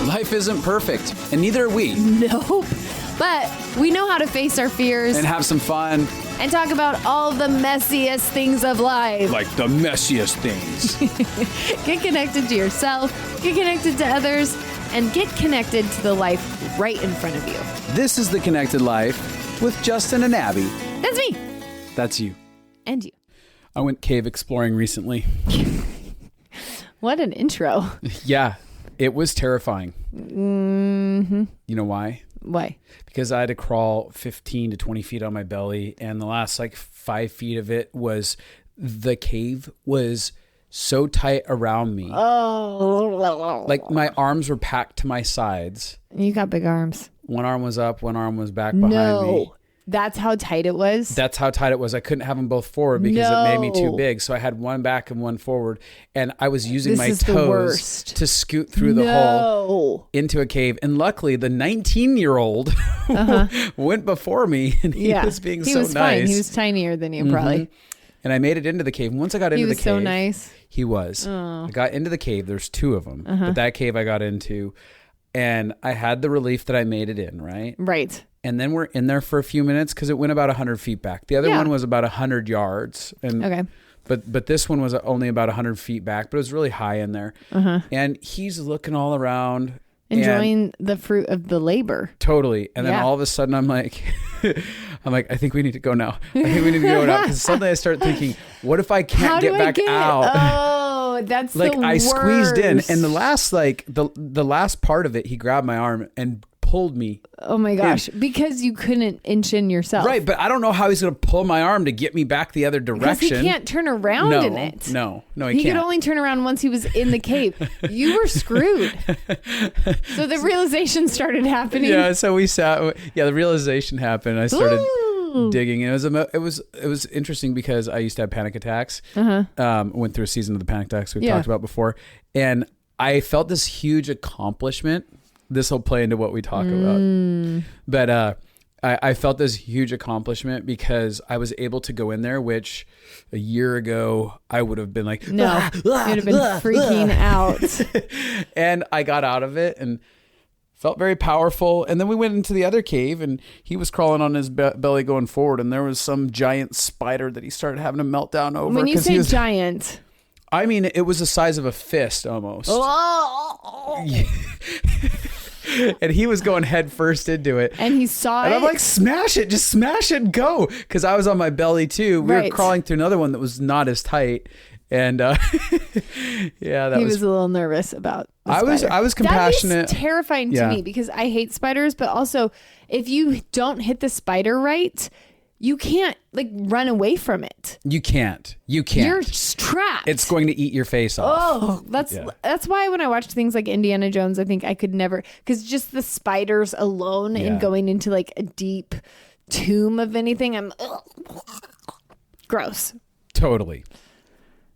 Life isn't perfect, and neither are we. Nope. But we know how to face our fears And have some fun. and talk about all the messiest things of life. Like the messiest things. Get connected to yourself, get connected to others, and get connected to the life right in front of you. This is The Connected Life with Justin and Abby. That's me. That's you. And you. I went cave exploring recently. What an intro. Yeah, it was terrifying. Mm-hmm. You know why? Why? Because I had to crawl 15 to 20 feet on my belly, and the last 5 feet of it was, the cave was so tight around me. Oh. Like my arms were packed to my sides. You got big arms. One arm was up, one arm was back behind me. That's how tight it was? That's how tight it was. I couldn't have them both forward because it made me too big. So I had one back and one forward. And I was using my toes to scoot through the hole into a cave. And luckily, the 19-year-old went before me. And he was being so nice. He was fine. He was tinier than you, probably. And I made it into the cave. And once I got into the cave. He was so nice. He was. I got into the cave. There's two of them. But that cave I got into. And I had the relief that I made it in, right? Right. And then we're in there for a few minutes because it went about 100 feet back. The other one was about 100 yards. And, But this one was only about 100 feet back, but it was really high in there. And he's looking all around. Enjoying the fruit of the labor. Totally. And then all of a sudden I'm like, I think we need to go now. I think we need to go now. Because suddenly I start thinking, what if I can't get back out? Oh, that's the worst. I squeezed in. And the last, the last part of it, he grabbed my arm and pulled me. Oh my gosh. Because you couldn't inch in yourself. Right. But I don't know how he's going to pull my arm to get me back the other direction. Because he can't turn around in it. No, he can't. He could only turn around once he was in the cave. You were screwed. So the realization started happening. Yeah. So we sat. Yeah. The realization happened. I started digging. And it was interesting because I used to have panic attacks. Went through a season of the panic attacks we talked about before. And I felt this huge accomplishment. This will play into what we talk about. But I felt this huge accomplishment because I was able to go in there, which a year ago I would have been like, no, you'd have been freaking out. And I got out of it and felt very powerful. And then we went into the other cave and he was crawling on his belly going forward. And there was some giant spider that he started having a meltdown over. When you say giant... I mean, it was the size of a fist almost. And he was going head first into it. And he saw it. And I'm like, smash it. Just smash it and go. Because I was on my belly too. We were crawling through another one that was not as tight. And he was a little nervous about the spider. I was compassionate. That is terrifying to me because I hate spiders. But also, if you don't hit the spider right... You can't run away from it. You can't. You're trapped. It's going to eat your face off. Oh, that's why when I watch things like Indiana Jones, I think I could never, because just the spiders alone and going into a deep tomb of anything, I'm gross. Totally.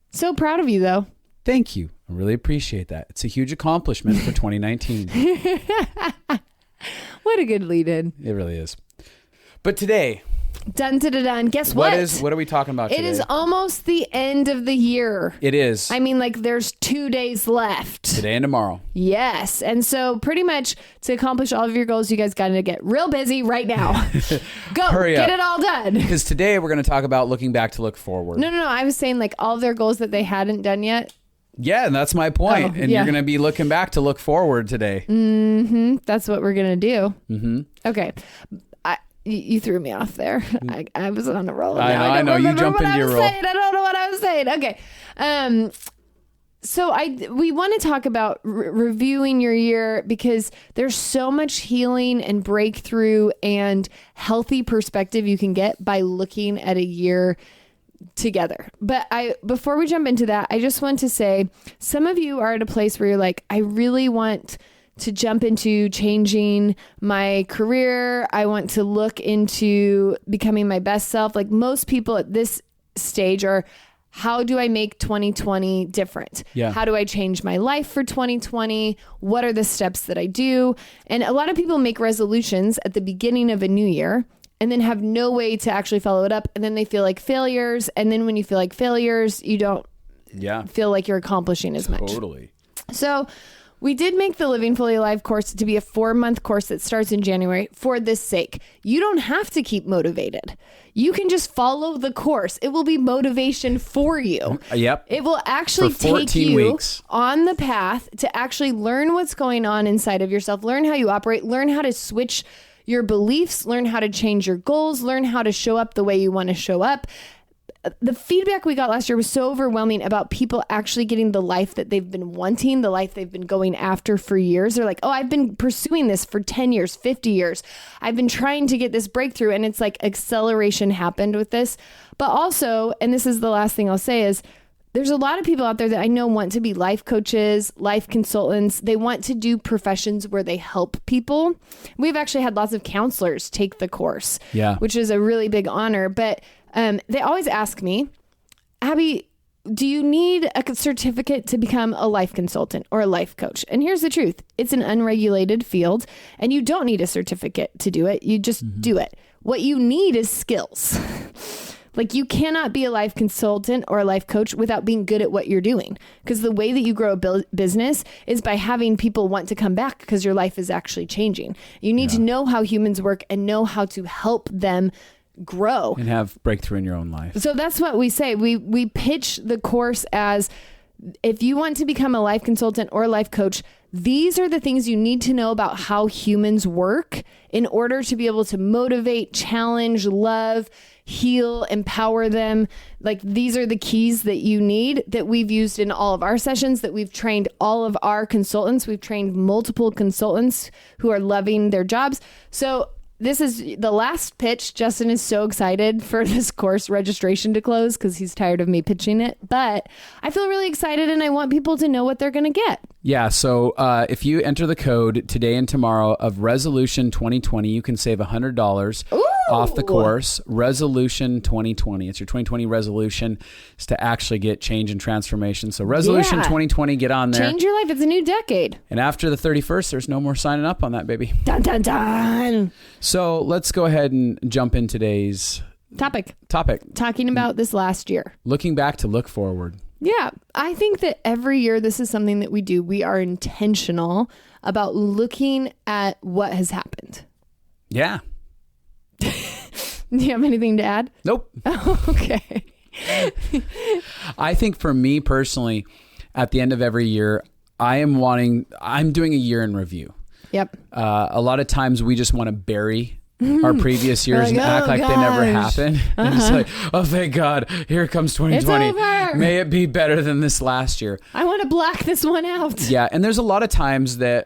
So proud of you though. Thank you. I really appreciate that. It's a huge accomplishment for 2019. What a good lead in. It really is. But today... Dun. Guess what? What are we talking about today? It is almost the end of the year. It is. I mean, there's 2 days left. Today and tomorrow. Yes. And so pretty much to accomplish all of your goals, you guys got to get real busy right now. Go. Hurry up. Get it all done. Because today we're going to talk about looking back to look forward. No. I was saying all of their goals that they hadn't done yet. Yeah, and that's my point. You're going to be looking back to look forward today. Mm-hmm. That's what we're going to do. Mm-hmm. Okay. You threw me off there. I was on a roll. I know. You jump into your role. I don't know what I was saying. Okay. So we want to talk about reviewing your year because there's so much healing and breakthrough and healthy perspective you can get by looking at a year together. But before we jump into that, I just want to say some of you are at a place where you're like, I really want to jump into changing my career. I want to look into becoming my best self. Most people at this stage are, how do I make 2020 different? Yeah. How do I change my life for 2020? What are the steps that I do? And a lot of people make resolutions at the beginning of a new year and then have no way to actually follow it up. And then they feel like failures. And then when you feel like failures, you don't feel like you're accomplishing as much. Totally. So we did make the Living Fully Alive course to be a 4-month course that starts in January for this sake. You don't have to keep motivated. You can just follow the course. It will be motivation for you. Yep. It will actually take you weeks. on the path to actually learn what's going on inside of yourself, learn how you operate, learn how to switch your beliefs, learn how to change your goals, learn how to show up the way you want to show up. The feedback we got last year was so overwhelming about people actually getting the life that they've been wanting, the life they've been going after for years. They're like, oh, I've been pursuing this for 10 years, 50 years. I've been trying to get this breakthrough. And it's like acceleration happened with this. But also, and this is the last thing I'll say, is there's a lot of people out there that I know want to be life coaches, life consultants. They want to do professions where they help people. We've actually had lots of counselors take the course, which is a really big honor. But they always ask me, Abby, do you need a certificate to become a life consultant or a life coach? And here's the truth. It's an unregulated field and you don't need a certificate to do it. You just do it. What you need is skills. Like you cannot be a life consultant or a life coach without being good at what you're doing. Because the way that you grow a business is by having people want to come back because your life is actually changing. You need to know how humans work and know how to help them grow and have breakthrough in your own life. So that's what we say. We pitch the course as, if you want to become a life consultant or a life coach, these are the things you need to know about how humans work in order to be able to motivate, challenge, love, heal, empower them. Like these are the keys that you need that we've used in all of our sessions, that we've trained all of our consultants. We've trained multiple consultants who are loving their jobs. So this is the last pitch. Justin is so excited for this course registration to close because he's tired of me pitching it. But I feel really excited and I want people to know what they're going to get. Yeah. So if you enter the code today and tomorrow of Resolution 2020, you can save $100 off the course. Resolution 2020. It's your 2020 resolution is to actually get change and transformation. So Resolution 2020, get on there. Change your life. It's a new decade. And after the 31st, there's no more signing up on that, baby. Dun, dun, dun. So let's go ahead and jump in today's topic. Talking about this last year. Looking back to look forward. Yeah, I think that every year this is something that we do. We are intentional about looking at what has happened. Yeah. Do you have anything to add? Nope. Oh, okay. I think for me personally, at the end of every year, I'm doing a year in review. Yep. A lot of times we just want to bury our previous years and act like they never happened. And it's like, oh, thank God, here comes 2020. May it be better than this last year. I want to black this one out. Yeah. And there's a lot of times that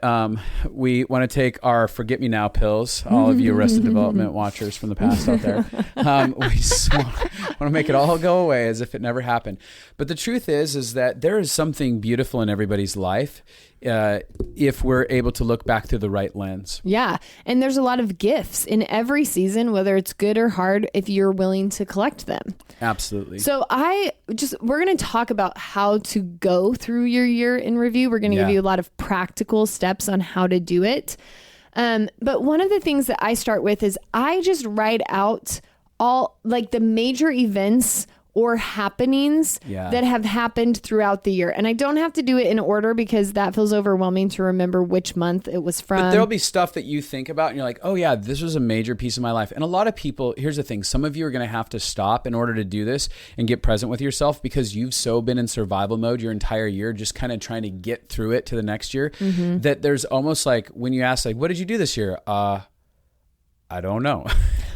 we want to take our forget me now pills, all of you Arrested Development watchers from the past out there. We just want to make it all go away as if it never happened. But the truth is that there is something beautiful in everybody's life if we're able to look back through the right lens. Yeah. And there's a lot of gifts in every season, whether it's good or hard, if you're willing to collect them. Absolutely. So we're going to talk about how to go through your year in review. We're going to give you a lot of practical steps on how to do it. But one of the things that I start with is I just write out all like the major events or happenings that have happened throughout the year. And I don't have to do it in order because that feels overwhelming to remember which month it was from. But there'll be stuff that you think about and you're like, oh yeah, this was a major piece of my life. And a lot of people, here's the thing, some of you are going to have to stop in order to do this and get present with yourself because you've so been in survival mode your entire year, just kind of trying to get through it to the next year, that there's almost like when you ask like, what did you do this year? I don't know.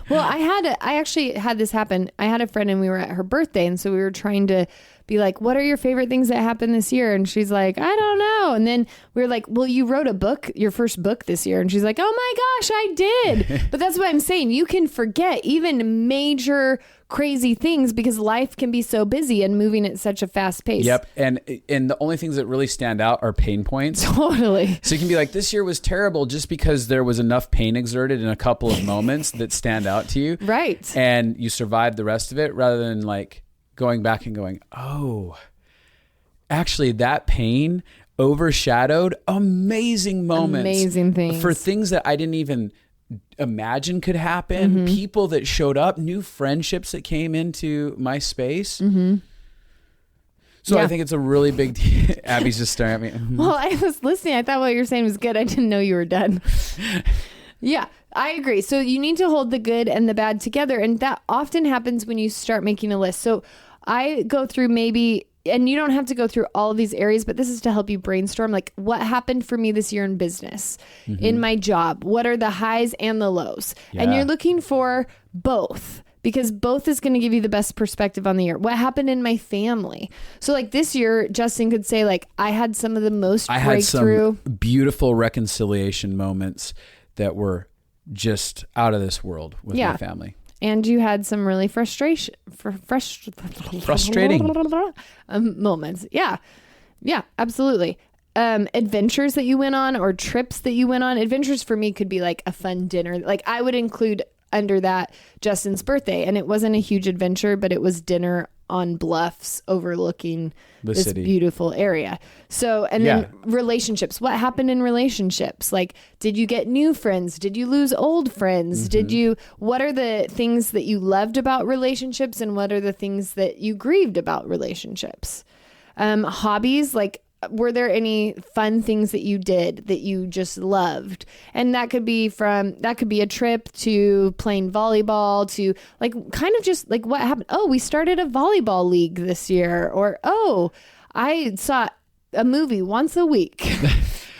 Well, I actually had this happen. I had a friend and we were at her birthday. And so we were trying to be like, what are your favorite things that happened this year? And she's like, I don't know. And then we were like, well, you wrote a book, your first book this year. And she's like, oh my gosh, I did. But that's what I'm saying. You can forget even major crazy things because life can be so busy and moving at such a fast pace. Yep. And the only things that really stand out are pain points. Totally. So you can be like, this year was terrible just because there was enough pain exerted in a couple of moments that stand out to you. Right. And you survived the rest of it rather than like going back and going, oh, actually that pain overshadowed amazing moments. Amazing things. For things that I didn't even imagine could happen, people that showed up, new friendships that came into my space. So I think it's a really big deal. Abby's just staring at me. Well, I was listening. I thought what you were saying was good. I didn't know you were done. Yeah, I agree. So you need to hold the good and the bad together. And that often happens when you start making a list. So I go through and you don't have to go through all of these areas, but this is to help you brainstorm, like what happened for me this year in business, in my job, what are the highs and the lows? Yeah. And you're looking for both, because both is going to give you the best perspective on the year. What happened in my family? So like this year, Justin could say like, I had some of the most breakthrough. I had some beautiful reconciliation moments that were just out of this world with my family. And you had some really frustrating moments. Yeah. Yeah, absolutely. Adventures that you went on or trips that you went on. Adventures for me could be like a fun dinner. Like I would include under that Justin's birthday, and it wasn't a huge adventure, but it was dinner on bluffs overlooking this city. Beautiful area. So, and then relationships, what happened in relationships? Like, did you get new friends? Did you lose old friends? What are the things that you loved about relationships, and what are the things that you grieved about relationships? Hobbies, like, were there any fun things that you did that you just loved? And that could be a trip to playing volleyball to like kind of just like what happened. Oh, we started a volleyball league this year, or, oh, I saw a movie once a week.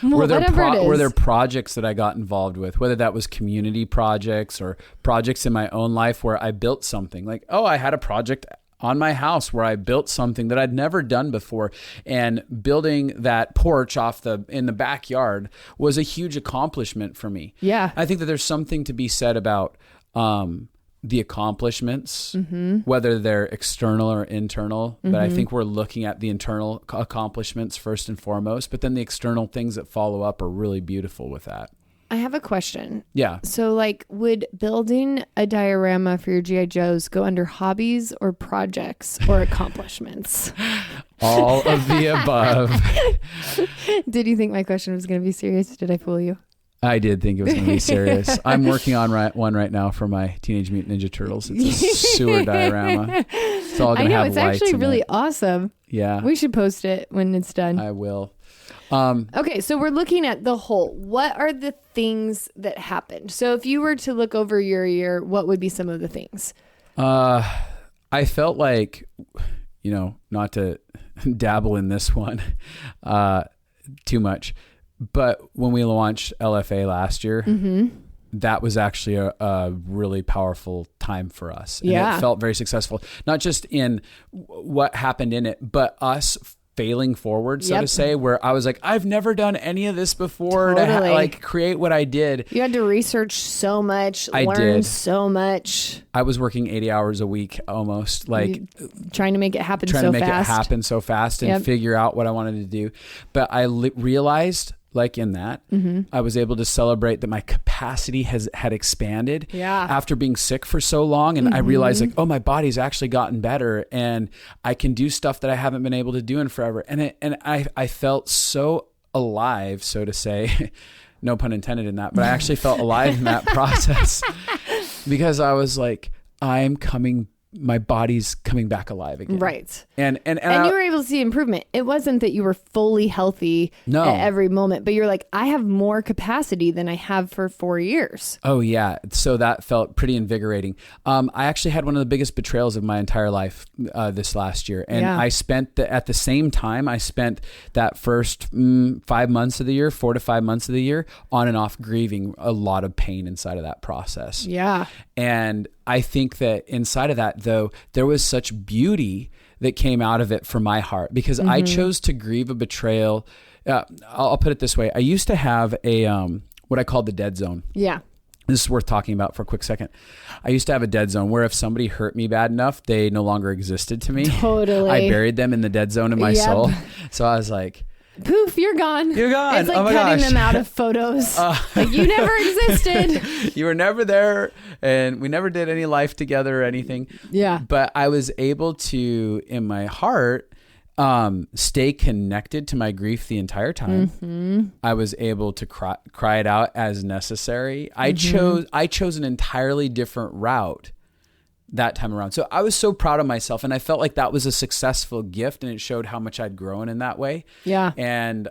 Were there projects that I got involved with, whether that was community projects or projects in my own life where I built something like, oh, I had a project on my house where I built something that I'd never done before, and building that porch in the backyard was a huge accomplishment for me. Yeah. I think that there's something to be said about the accomplishments, whether they're external or internal, but I think we're looking at the internal accomplishments first and foremost, but then the external things that follow up are really beautiful with that. I have a question. Yeah. So like, would building a diorama for your G.I. Joes go under hobbies or projects or accomplishments? All of the above. Did you think my question was going to be serious? Did I fool you? I did think it was going to be serious. I'm working on one right now for my Teenage Mutant Ninja Turtles. It's a sewer diorama. It's all going to have lights. I know, it's actually really awesome. Yeah. We should post it when it's done. I will. Okay, so we're looking at the whole. What are the things that happened? So if you were to look over your year, what would be some of the things? I felt like, not to dabble in this one too much, but when we launched LFA last year, that was actually a really powerful time for us. And it felt very successful, not just in what happened in it, but us failing forward, so to say, where I was like, I've never done any of this before to create what I did. You had to research so much, learn so much. I was working 80 hours a week almost, trying to make it happen so fast and figure out what I wanted to do. But I realized, like in that, I was able to celebrate that my capacity had expanded after being sick for so long. And I realized like, oh, my body's actually gotten better and I can do stuff that I haven't been able to do in forever. And I felt so alive, so to say, no pun intended in that, but I actually felt alive in that process because I was like, my body's coming back alive again. Right. And you were able to see improvement. It wasn't that you were fully healthy at every moment, but you're like, I have more capacity than I have for 4 years. Oh yeah. So that felt pretty invigorating. I actually had one of the biggest betrayals of my entire life this last year. And I spent at the same time, I spent that first 5 months of the year, 4 to 5 months of the year on and off grieving a lot of pain inside of that process. Yeah. And I think that inside of that, though, there was such beauty that came out of it for my heart because I chose to grieve a betrayal. I'll put it this way. I used to have a what I called the dead zone. Yeah. This is worth talking about for a quick second. I used to have a dead zone where if somebody hurt me bad enough, they no longer existed to me. Totally. I buried them in the dead zone of my soul. So I was like, poof, you're gone. You're gone. It's like cutting them out of photos. Like you never existed. You were never there and we never did any life together or anything. Yeah. But I was able to, in my heart, stay connected to my grief the entire time. I was able to cry it out as necessary. I chose an entirely different route that time around. So I was so proud of myself, and I felt like that was a successful gift, and it showed how much I'd grown in that way. Yeah. And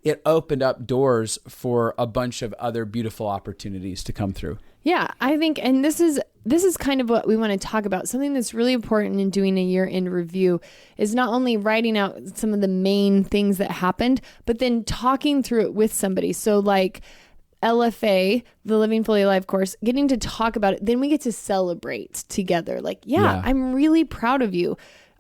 it opened up doors for a bunch of other beautiful opportunities to come through. Yeah, I think, and this is kind of what we want to talk about. Something that's really important in doing a year-end review is not only writing out some of the main things that happened, but then talking through it with somebody. So like LFA, the Living Fully Alive course, getting to talk about it, then we get to celebrate together. Like, yeah, I'm really proud of you.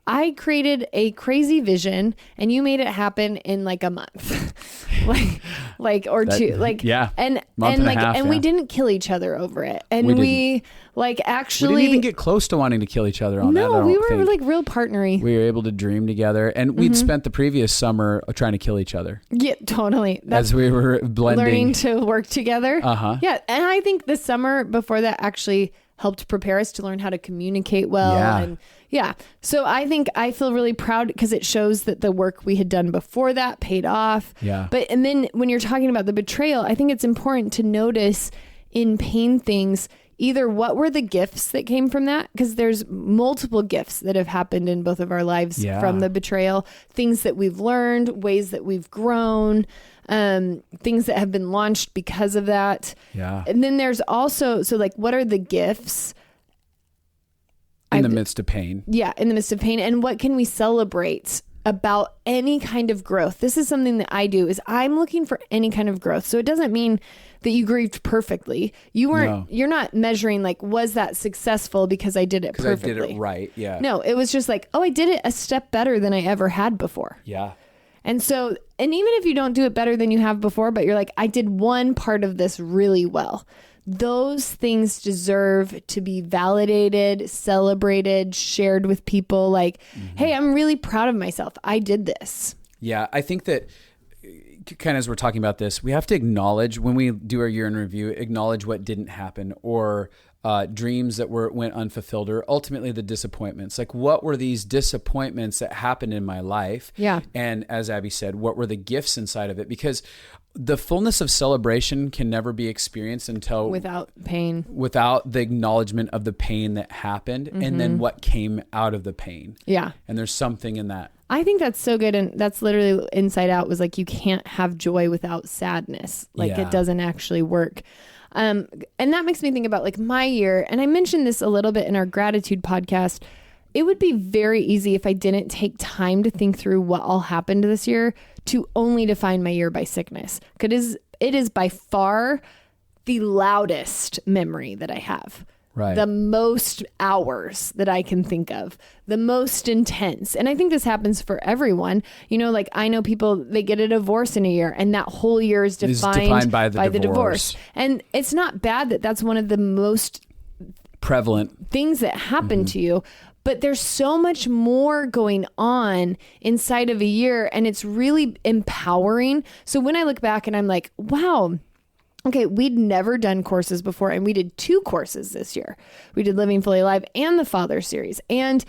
I created a crazy vision and you made it happen in like a month, two, like, yeah, and like, half, and we didn't kill each other over it. And we actually, we didn't even get close to wanting to kill each other on that. No, we were like real partnery. We were able to dream together, and we'd spent the previous summer trying to kill each other. Yeah, totally. As we were blending. Learning to work together. Uh-huh. Yeah. And I think the summer before that actually helped prepare us to learn how to communicate well. Yeah. And yeah. So I think I feel really proud because it shows that the work we had done before that paid off. Yeah. And then when you're talking about the betrayal, I think it's important to notice in pain things, either what were the gifts that came from that? Because there's multiple gifts that have happened in both of our lives from the betrayal, things that we've learned, ways that we've grown, things that have been launched because of that. Yeah. And then there's also, so like, what are the gifts? In the midst of pain. Yeah, in the midst of pain. And what can we celebrate about any kind of growth? This is something that I do, is I'm looking for any kind of growth. So it doesn't mean that you grieved perfectly. You weren't, you're not measuring like, was that successful because I did it perfectly? Because I did it right. Yeah. No, it was just like, oh, I did it a step better than I ever had before. Yeah. And so, and even if you don't do it better than you have before, but you're like, I did one part of this really well. Those things deserve to be validated, celebrated, shared with people. Like, hey, I'm really proud of myself. I did this. Yeah, I think that kind of as we're talking about this, we have to acknowledge when we do our year in review, acknowledge what didn't happen, or dreams that went unfulfilled, or ultimately the disappointments. Like, what were these disappointments that happened in my life? Yeah. And as Abby said, what were the gifts inside of it? Because the fullness of celebration can never be experienced until without pain, without the acknowledgement of the pain that happened, and then what came out of the pain. Yeah. And there's something in that. I think that's so good. And that's literally Inside Out was like, you can't have joy without sadness. Like it doesn't actually work. And that makes me think about like my year. And I mentioned this a little bit in our gratitude podcast. It would be very easy if I didn't take time to think through what all happened this year to only define my year by sickness. Because it is by far the loudest memory that I have. Right. The most hours that I can think of, the most intense. And I think this happens for everyone. You know, like I know people, they get a divorce in a year and that whole year is defined by the divorce. And it's not bad that that's one of the most prevalent things that happen to you. But there's so much more going on inside of a year, and it's really empowering. So when I look back and I'm like, wow, okay, we'd never done courses before, and we did 2 courses this year. We did Living Fully Alive and the Father series. And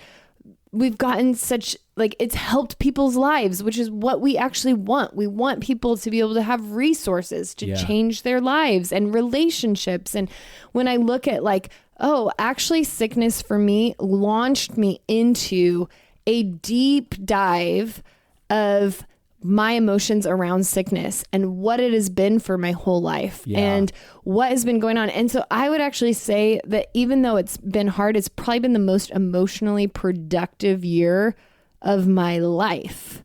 we've gotten such, like, it's helped people's lives, which is what we actually want. We want people to be able to have resources to change their lives and relationships. And when I look at like, oh, actually sickness for me launched me into a deep dive of my emotions around sickness and what it has been for my whole life and what has been going on. And so I would actually say that even though it's been hard, it's probably been the most emotionally productive year of my life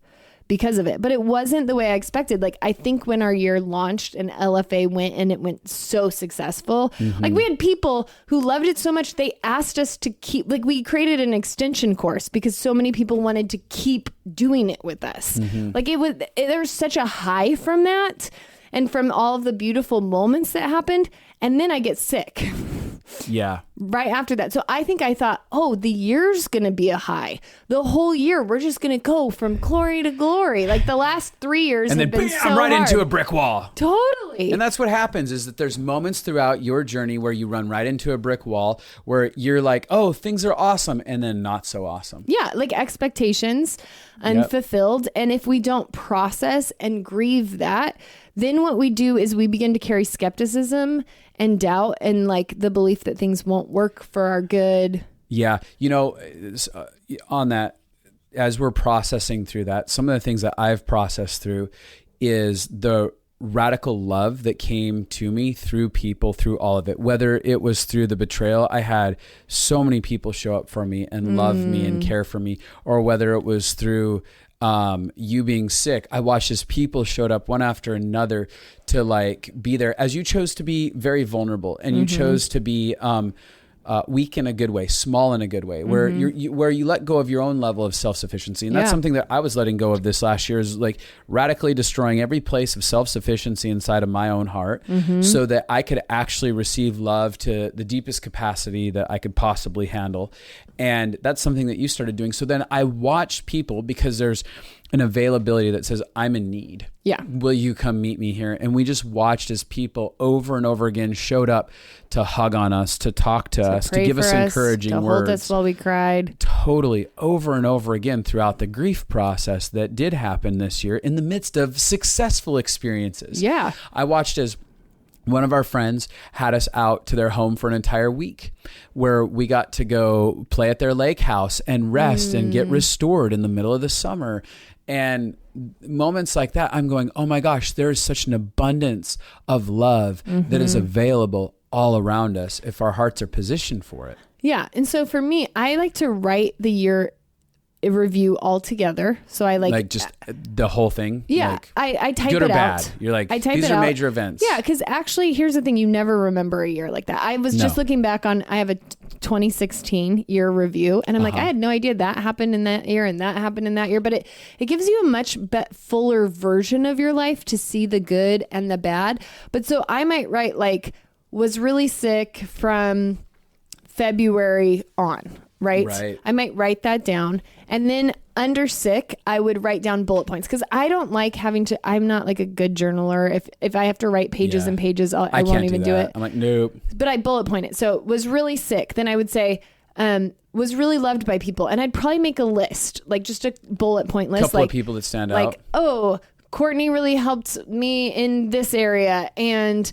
because of it. But it wasn't the way I expected. Like, I think when our year launched and LFA went and it went so successful, like we had people who loved it so much, they asked us to keep, like we created an extension course because so many people wanted to keep doing it with us. Like there's such a high from that and from all of the beautiful moments that happened. And then I get sick. Yeah. Right after that. So I think I thought, oh, the year's going to be a high. The whole year, we're just going to go from glory to glory. Like the last 3 years and have then been so I'm right hard. into a brick wall. Totally. And that's what happens is that there's moments throughout your journey where you run right into a brick wall where you're like, oh, things are awesome. And then not so awesome. Yeah. Like expectations unfulfilled. And if we don't process and grieve that, then what we do is we begin to carry skepticism and doubt and like the belief that things won't work for our good. Yeah. You know, on that, as we're processing through that, some of the things that I've processed through is the radical love that came to me through people, through all of it, whether it was through the betrayal. I had so many people show up for me and love me and care for me, or whether it was through you being sick. I watched as people showed up one after another to like be there, as you chose to be very vulnerable, and you chose to be weak in a good way, small in a good way, where where you let go of your own level of self-sufficiency. And that's something that I was letting go of this last year, is like radically destroying every place of self-sufficiency inside of my own heart, so that I could actually receive love to the deepest capacity that I could possibly handle. And that's something that you started doing. So then I watched people, because there's an availability that says, I'm in need. Yeah. Will you come meet me here? And we just watched as people over and over again showed up to hug on us, to talk to us, to give us encouraging words. To hold us while we cried. Totally. Over and over again throughout the grief process that did happen this year in the midst of successful experiences. Yeah. I watched as one of our friends had us out to their home for an entire week, where we got to go play at their lake house and rest and get restored in the middle of the summer. And moments like that, I'm going, oh my gosh, there is such an abundance of love that is available all around us if our hearts are positioned for it. Yeah. And so for me, I like to write the year review all together. So I like just the whole thing. Yeah. Like, I type good it or out. bad. You're like, I type these it are out. major events. Yeah. Cause actually here's the thing. You never remember a year like that. I was just looking back on, I have a 2016 year review, and I'm like, I had no idea that happened in that year and that happened in that year, but it gives you a much fuller version of your life to see the good and the bad. But so I might write like, was really sick from February on. Right. I might write that down. And then under sick, I would write down bullet points, because I don't like having to, I'm not like a good journaler. If I have to write pages and pages, I won't even do it. I'm like, nope. But I bullet point it. So was really sick. Then I would say, was really loved by people. And I'd probably make a list, like just a bullet point list. Couple of people that stand out. Like, oh, Courtney really helped me in this area. And,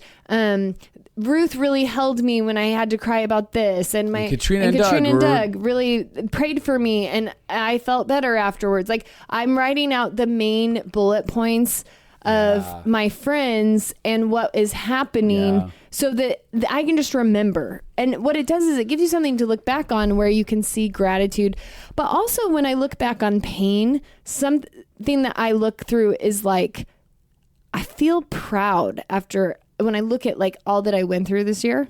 Ruth really held me when I had to cry about this, and Katrina and Doug really prayed for me, and I felt better afterwards. Like, I'm writing out the main bullet points of my friends and what is happening, so that I can just remember. And what it does is it gives you something to look back on where you can see gratitude. But also when I look back on pain, something that I look through is like, I feel proud when I look at like all that I went through this year,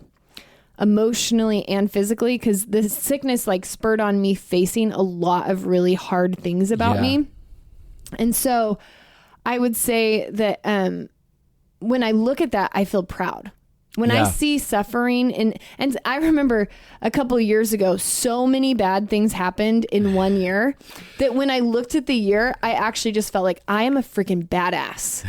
emotionally and physically, because the sickness like spurred on me facing a lot of really hard things about me. And so I would say that when I look at that, I feel proud. When I see suffering, and I remember a couple of years ago, so many bad things happened in 1 year that when I looked at the year, I actually just felt like I am a freaking badass.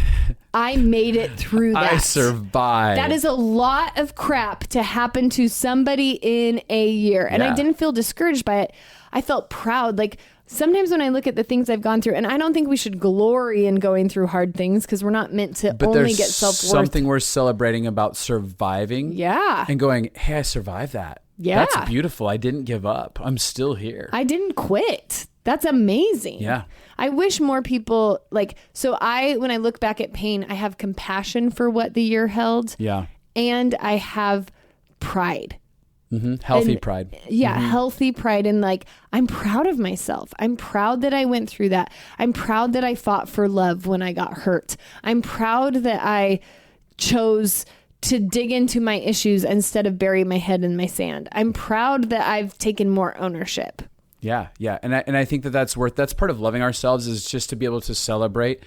I made it through that. I survived. That is a lot of crap to happen to somebody in a year. And I didn't feel discouraged by it. I felt proud. Like, sometimes when I look at the things I've gone through, and I don't think we should glory in going through hard things, because we're not meant to only get self-worth. But there's something we're celebrating about surviving. Yeah. And going, hey, I survived that. Yeah. That's beautiful. I didn't give up. I'm still here. I didn't quit. That's amazing. Yeah. I wish more people when I look back at pain, I have compassion for what the year held. Yeah. And I have pride. Healthy pride. Yeah. Healthy pride. And like, I'm proud of myself. I'm proud that I went through that. I'm proud that I fought for love when I got hurt. I'm proud that I chose to dig into my issues instead of bury my head in my sand. I'm proud that I've taken more ownership. Yeah. Yeah. And I think that's part of loving ourselves, is just to be able to celebrate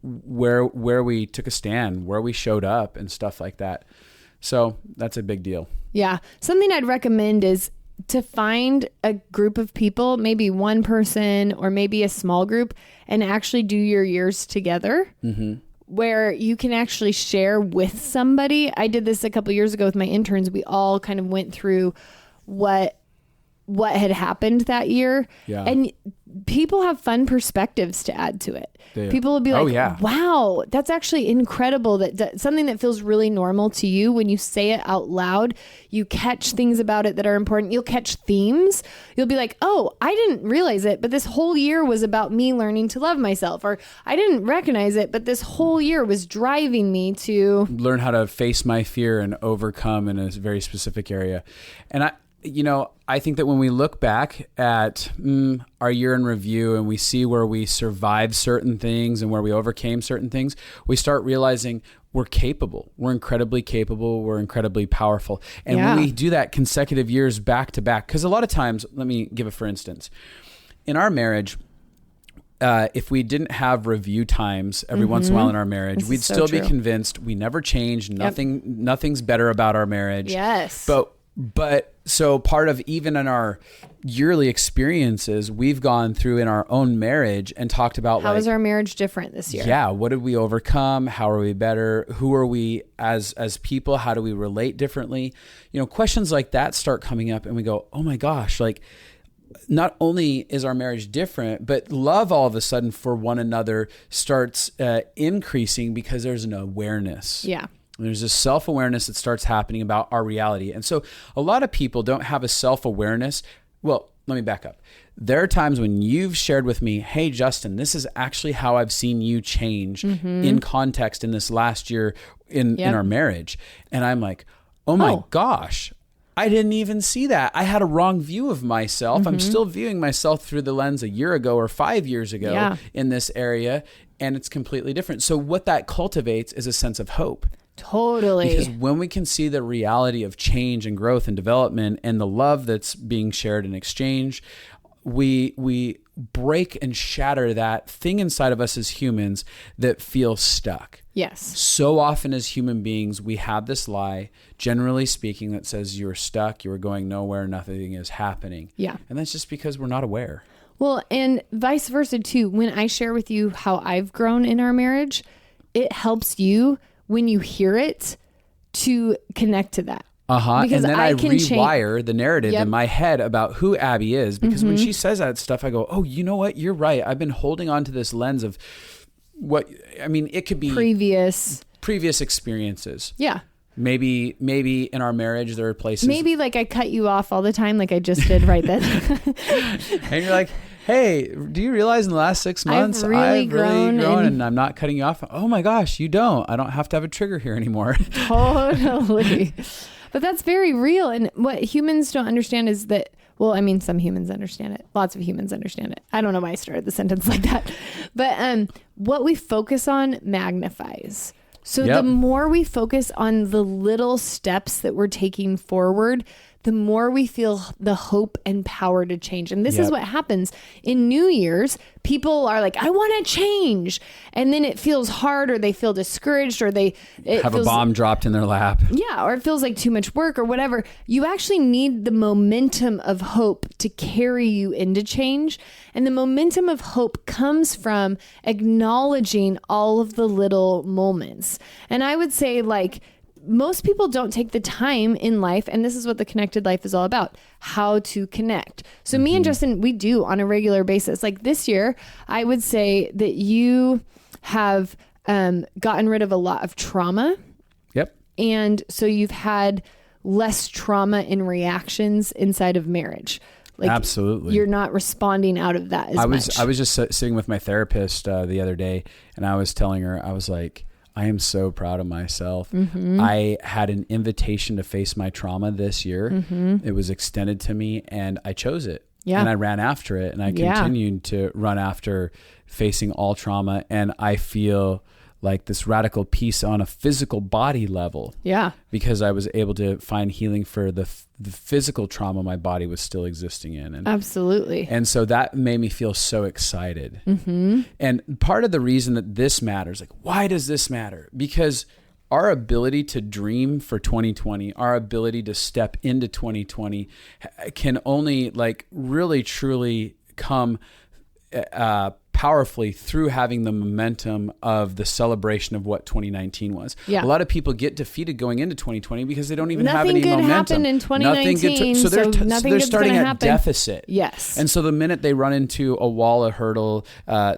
where we took a stand, where we showed up and stuff like that. So that's a big deal. Yeah. Something I'd recommend is to find a group of people, maybe one person or maybe a small group, and actually do your years together. Where you can actually share with somebody. I did this a couple years ago with my interns. We all kind of went through what what had happened that year. Yeah. And people have fun perspectives to add to it. Yeah. People will be like, Oh, yeah. wow, that's actually incredible. That something that feels really normal to you, when you say it out loud, you catch things about it that are important. You'll catch themes. You'll be like, oh, I didn't realize it, but this whole year was about me learning to love myself. Or I didn't recognize it, but this whole year was driving me to learn how to face my fear and overcome in a very specific area. And I think that when we look back at our year in review and we see where we survived certain things and where we overcame certain things, we start realizing we're capable. We're incredibly capable. We're incredibly powerful. And when we do that consecutive years back to back, because a lot of times, let me give a for instance. In our marriage, if we didn't have review times every once in a while in our marriage, we'd still be convinced we never changed. Nothing's better about our marriage. Yes. But so part of even in our yearly experiences, we've gone through in our own marriage and talked about how is our marriage different this year? Yeah. What did we overcome? How are we better? Who are we as people? How do we relate differently? Questions like that start coming up and we go, oh my gosh, like not only is our marriage different, but love all of a sudden for one another starts increasing because there's an awareness. Yeah. There's this self-awareness that starts happening about our reality. And so a lot of people don't have a self-awareness. Well, let me back up. There are times when you've shared with me, hey, Justin, this is actually how I've seen you change in context in this last year in our marriage. And I'm like, oh my gosh, I didn't even see that. I had a wrong view of myself. I'm still viewing myself through the lens a year ago or 5 years ago in this area. And it's completely different. So what that cultivates is a sense of hope. Totally. Because when we can see the reality of change and growth and development and the love that's being shared and exchanged, we break and shatter that thing inside of us as humans that feels stuck. Yes. So often as human beings, we have this lie, generally speaking, that says you're stuck, you're going nowhere, nothing is happening. Yeah. And that's just because we're not aware. Well, and vice versa too. When I share with you how I've grown in our marriage, it helps you when you hear it to connect to that. Because and then I rewire the narrative in my head about who Abby is. Because when she says that stuff, I go, oh, you know what? You're right. I've been holding on to this lens of it could be previous experiences. Yeah. Maybe in our marriage, there are places. Maybe like I cut you off all the time, like I just did right then. And you're like, hey, do you realize in the last 6 months, I've really grown and I'm not cutting you off? Oh my gosh, you don't. I don't have to have a trigger here anymore. Totally. But that's very real. And what humans don't understand is that, well, I mean, some humans understand it. Lots of humans understand it. I don't know why I started the sentence like that. But what we focus on magnifies. So the more we focus on the little steps that we're taking forward, the more we feel the hope and power to change. And this is what happens in New Year's. People are like, I want to change. And then it feels hard, or they feel discouraged, or it have a bomb dropped in their lap. Yeah. Or it feels like too much work or whatever. You actually need the momentum of hope to carry you into change. And the momentum of hope comes from acknowledging all of the little moments. And I would say, like, most people don't take the time in life, and this is what the connected life is all about, how to connect. So me and Justin, we do on a regular basis. Like this year, I would say that you have gotten rid of a lot of trauma. Yep. And so you've had less trauma in reactions inside of marriage. Like, absolutely. You're not responding out of that as much. I was just sitting with my therapist the other day, and I was telling her, I was like, I am so proud of myself. I had an invitation to face my trauma this year. It was extended to me and I chose it. And I ran after it, and I continued to run after facing all trauma. And I feel like this radical peace on a physical body level. Yeah. Because I was able to find healing for the physical trauma my body was still existing in. And, absolutely. And so that made me feel so excited. And part of the reason that this matters, like, why does this matter? Because our ability to dream for 2020, our ability to step into 2020 can only, like, really truly come powerfully through having the momentum of the celebration of what 2019 was. Yeah. A lot of people get defeated going into 2020 because they don't even have Nothing any good momentum. happened in 2019, so they're nothing good's starting gonna at happen. deficit. Yes. And so the minute they run into a wall, a hurdle,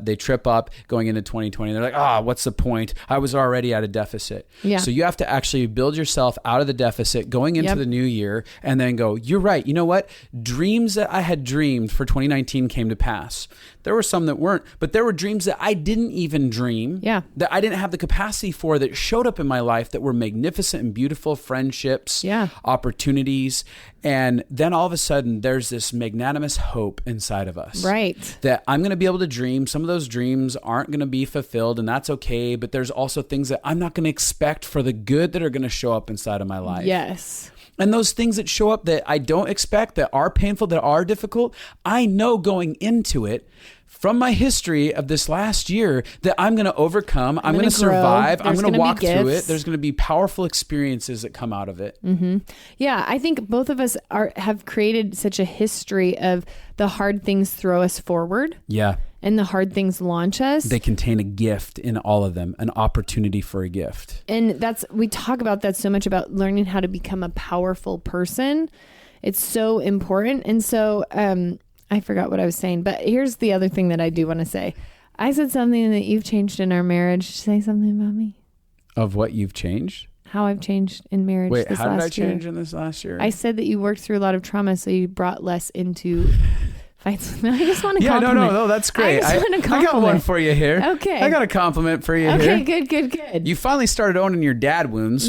they trip up going into 2020. They're like, what's the point? I was already at a deficit. Yeah. So you have to actually build yourself out of the deficit going into the new year and then go, you're right. You know what? Dreams that I had dreamed for 2019 came to pass. There were some that weren't, but there were dreams that I didn't even dream, that I didn't have the capacity for, that showed up in my life that were magnificent and beautiful friendships, opportunities. And then all of a sudden there's this magnanimous hope inside of us. Right. That I'm going to be able to dream. Some of those dreams aren't going to be fulfilled, and that's okay. But there's also things that I'm not going to expect for the good that are going to show up inside of my life. Yes. And those things that show up that I don't expect, that are painful, that are difficult, I know going into it from my history of this last year that I'm going to overcome, I'm going to survive, I'm going to walk through it. There's going to be powerful experiences that come out of it. Mm-hmm. Yeah, I think both of us have created such a history of the hard things throw us forward. Yeah. And the hard things launch us. They contain a gift in all of them, an opportunity for a gift. And we talk about that so much, about learning how to become a powerful person. It's so important. And so I forgot what I was saying, but here's the other thing that I do want to say. I said something that you've changed in our marriage. Say something about me. Of what you've changed? How I've changed in marriage. Wait, this how did I last year. change in this last year? I said that you worked through a lot of trauma, so you brought less into fights. I just want to compliment. No, that's great. I got one for you here. Okay. I got a compliment for you here. Okay, good. You finally started owning your dad wounds.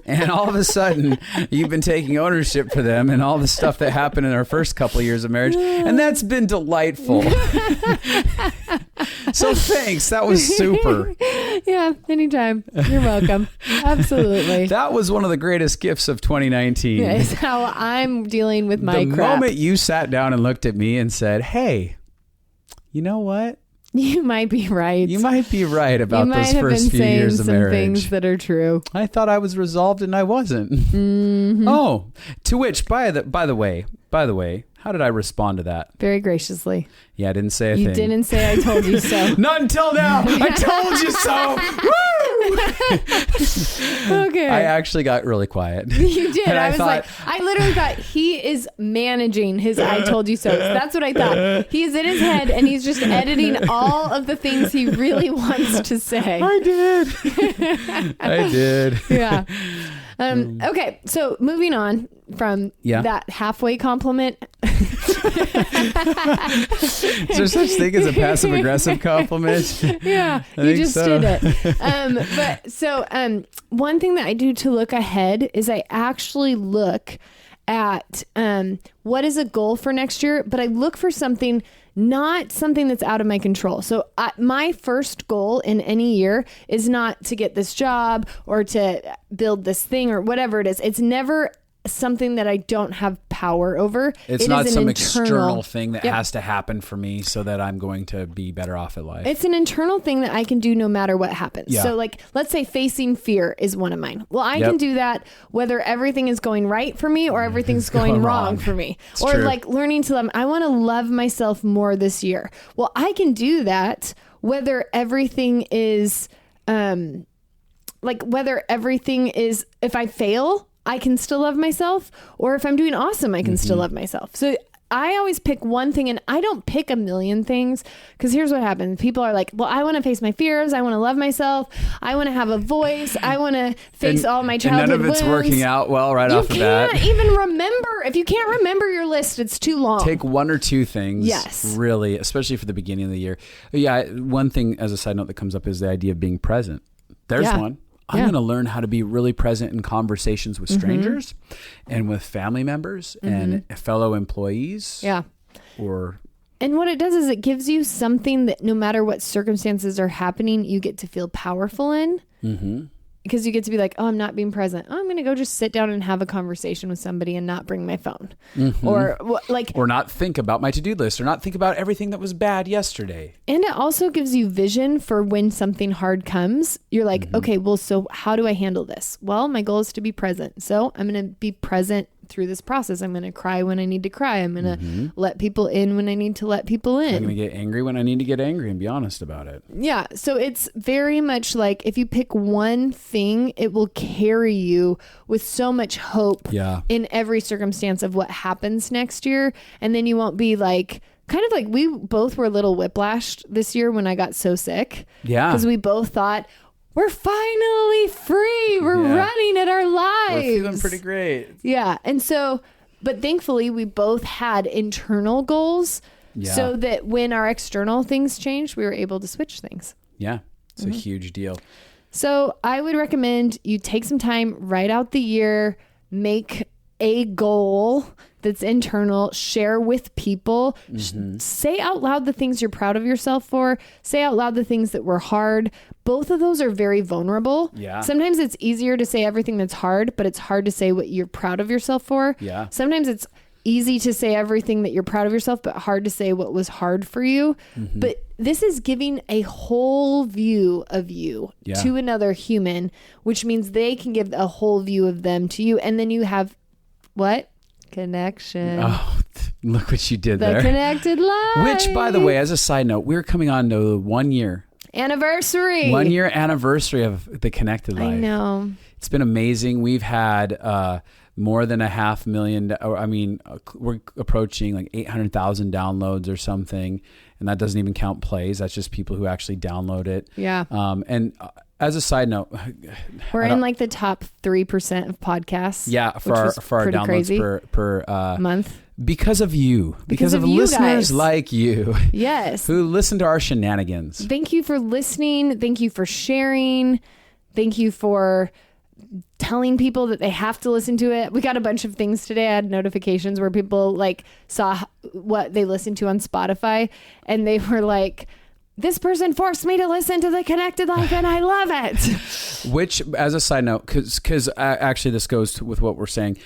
And all of a sudden, you've been taking ownership for them and all the stuff that happened in our first couple of years of marriage. And that's been delightful. So thanks. That was super. Yeah, anytime. You're welcome. Absolutely. That was one of the greatest gifts of 2019. Yeah, it's how I'm dealing with my crap. The moment you sat down and looked at me and said, hey, you know what? You might be right. You might be right about those first few years of marriage. Things that are true. I thought I was resolved and I wasn't. Mm-hmm. Oh, to which, by the way, how did I respond to that? Very graciously. Yeah, I didn't say a thing. You didn't say I told you so. Not until now. I told you so. Woo! Okay. I actually got really quiet. You did. And I literally thought he is managing his I told you so. That's what I thought. He's in his head and he's just editing all of the things he really wants to say. I did. Yeah. Okay, so moving on from that halfway compliment. Is there such thing as a passive aggressive compliment? Yeah, you just did it. One thing that I do to look ahead is I actually look at what is a goal for next year, but I look for something, not something that's out of my control. So my first goal in any year is not to get this job or to build this thing or whatever it is. It's never something that I don't have power over. It's not some external thing that has to happen for me so that I'm going to be better off at life. It's an internal thing that I can do no matter what happens. Yeah. So like, let's say facing fear is one of mine. Well, I can do that whether everything is going right for me or everything's going wrong for me. It's or true. like learning to love. I want to love myself more this year. Well, I can do that whether everything is, if I fail, I can still love myself, or if I'm doing awesome, I can still love myself. So I always pick one thing, and I don't pick a million things, because here's what happens. People are like, well, I want to face my fears. I want to love myself. I want to have a voice. I want to face all my childhood and none of it's wounds. working out well off the bat. You can't even remember. If you can't remember your list, it's too long. Take one or two things. Yes. Really, especially for the beginning of the year. Yeah, one thing as a side note that comes up is the idea of being present. There's one. I'm going to learn how to be really present in conversations with strangers and with family members and fellow employees. Yeah. And what it does is it gives you something that no matter what circumstances are happening, you get to feel powerful in. Mm-hmm. Because you get to be like, oh, I'm not being present. Oh, I'm going to go just sit down and have a conversation with somebody and not bring my phone. Mm-hmm. Or not think about my to-do list, or not think about everything that was bad yesterday. And it also gives you vision for when something hard comes. You're like, okay, well, so how do I handle this? Well, my goal is to be present. So I'm going to be present through this process. I'm going to cry when I need to cry. I'm going to let people in when I need to let people in. I'm going to get angry when I need to get angry and be honest about it. Yeah. So it's very much like if you pick one thing, it will carry you with so much hope in every circumstance of what happens next year. And then you won't be like, kind of like we both were a little whiplashed this year when I got so sick. Yeah. Because we both thought, we're finally free. We're running at our lives. We're feeling pretty great. Yeah. And so, but thankfully we both had internal goals so that when our external things changed, we were able to switch things. Yeah. It's a huge deal. So I would recommend you take some time, write out the year, make a goal that's internal, share with people, say out loud the things you're proud of yourself for, say out loud the things that were hard. Both of those are very vulnerable. Yeah. Sometimes it's easier to say everything that's hard, but it's hard to say what you're proud of yourself for. Yeah. Sometimes it's easy to say everything that you're proud of yourself, but hard to say what was hard for you. But this is giving a whole view of you to another human, which means they can give a whole view of them to you. And then you have what? Connection. Oh, look what you did there. The connected life. Which, by the way, as a side note, we're coming on to 1 year. Anniversary. 1 year anniversary of the Connected Life. I know. It's been amazing. We've had more than 500,000. I mean, we're approaching like 800,000 downloads or something. And that doesn't even count plays. That's just people who actually download it. Yeah. And as a side note, we're in like the top 3% of podcasts. Yeah, for our downloads per month. Because of you. Because of listeners like you. Yes. Who listen to our shenanigans. Thank you for listening. Thank you for sharing. Thank you for telling people that they have to listen to it. We got a bunch of things today. I had notifications where people like saw what they listened to on Spotify and they were like, this person forced me to listen to the Connected Life and I love it. Which, as a side note, because actually this goes with what we're saying.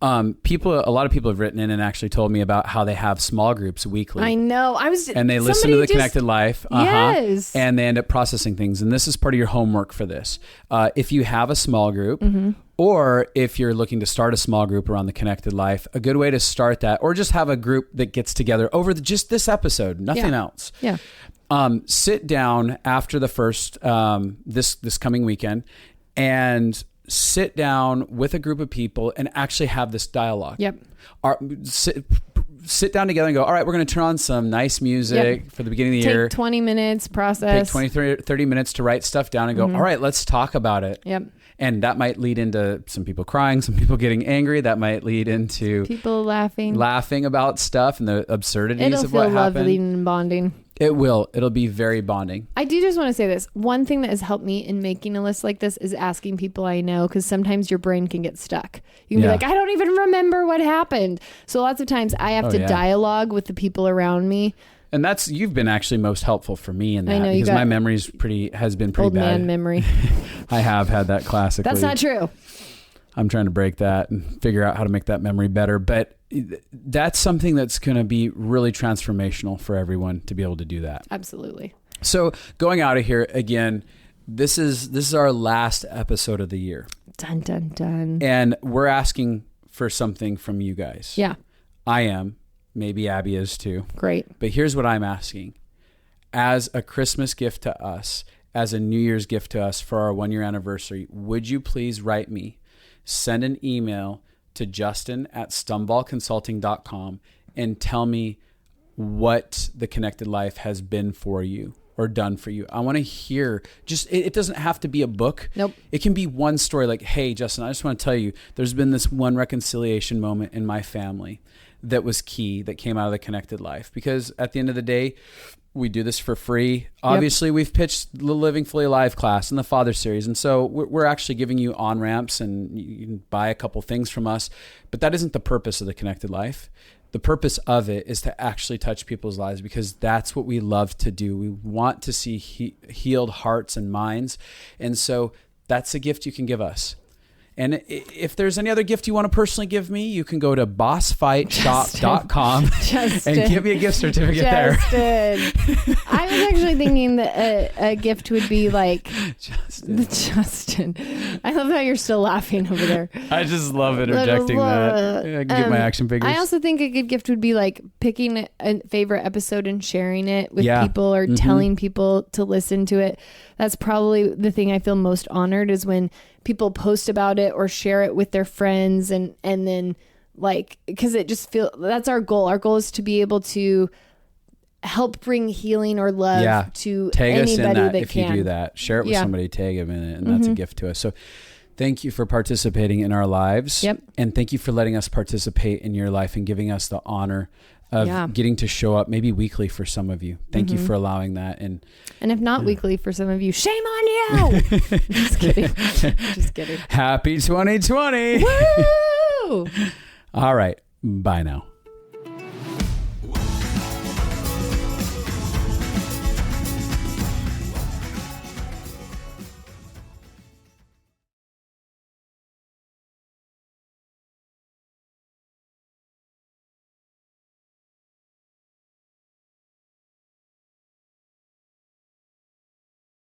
A lot of people have written in and actually told me about how they have small groups weekly. I know. And they listen to the Connected Life. Yes. And they end up processing things. And this is part of your homework for this. If you have a small group, or if you're looking to start a small group around the Connected Life, a good way to start that, or just have a group that gets together over just this episode, nothing else. Yeah. Sit down after the first, this coming weekend and sit down with a group of people and actually have this dialogue. Yep. Sit down together and go, all right, we're going to turn on some nice music for the beginning of the year. Take 20 minutes, process. Take 20, 30 minutes to write stuff down and go, all right, let's talk about it. Yep. And that might lead into some people crying, some people getting angry. That might lead into people laughing about stuff and the absurdities of what happened. It'll feel lovely and bonding. It will. It'll be very bonding. I do just want to say this. One thing that has helped me in making a list like this is asking people I know, because sometimes your brain can get stuck. You can be like, I don't even remember what happened. So lots of times I have to dialogue with the people around me. And you've been actually most helpful for me in that. I know, because my memory's has been pretty old bad. Man memory. I have had that classically. That's not true. I'm trying to break that and figure out how to make that memory better. But that's something that's going to be really transformational for everyone to be able to do that. Absolutely. So going out of here again, this is our last episode of the year. Dun, dun, dun. And we're asking for something from you guys. Yeah. I am. Maybe Abby is too. Great. But here's what I'm asking. As a Christmas gift to us, as a New Year's gift to us for our 1 year anniversary, would you please write me, send an email to justin@stumballconsulting.com and tell me what the Connected Life has been for you or done for you. I want to hear, it doesn't have to be a book. Nope. It can be one story like, hey, Justin, I just want to tell you, there's been this one reconciliation moment in my family that was key, that came out of the Connected Life. Because at the end of the day, we do this for free. Obviously, we've pitched the Living Fully Alive class and the Father Series. And so we're actually giving you on-ramps and you can buy a couple things from us. But that isn't the purpose of the Connected Life. The purpose of it is to actually touch people's lives, because that's what we love to do. We want to see healed hearts and minds. And so that's a gift you can give us. And if there's any other gift you want to personally give me, you can go to bossfightshop.com and give me a gift certificate there. I was actually thinking that a gift would be like Justin. I love how you're still laughing over there. I just love interjecting that. I can get my action figures. I also think a good gift would be like picking a favorite episode and sharing it with people, or telling people to listen to it. That's probably the thing I feel most honored, is when people post about it or share it with their friends, and then like, because it just that's our goal. Our goal is to be able to help bring healing or love to tag anybody us in that that if can. you do that. Share it with somebody, tag them in it, and that's a gift to us. So thank you for participating in our lives. Yep. And thank you for letting us participate in your life and giving us the honor of getting to show up maybe weekly for some of you. Thank you for allowing that. And if not weekly for some of you, shame on you. Just kidding. Just kidding. Happy 2020. Woo! All right. Bye now.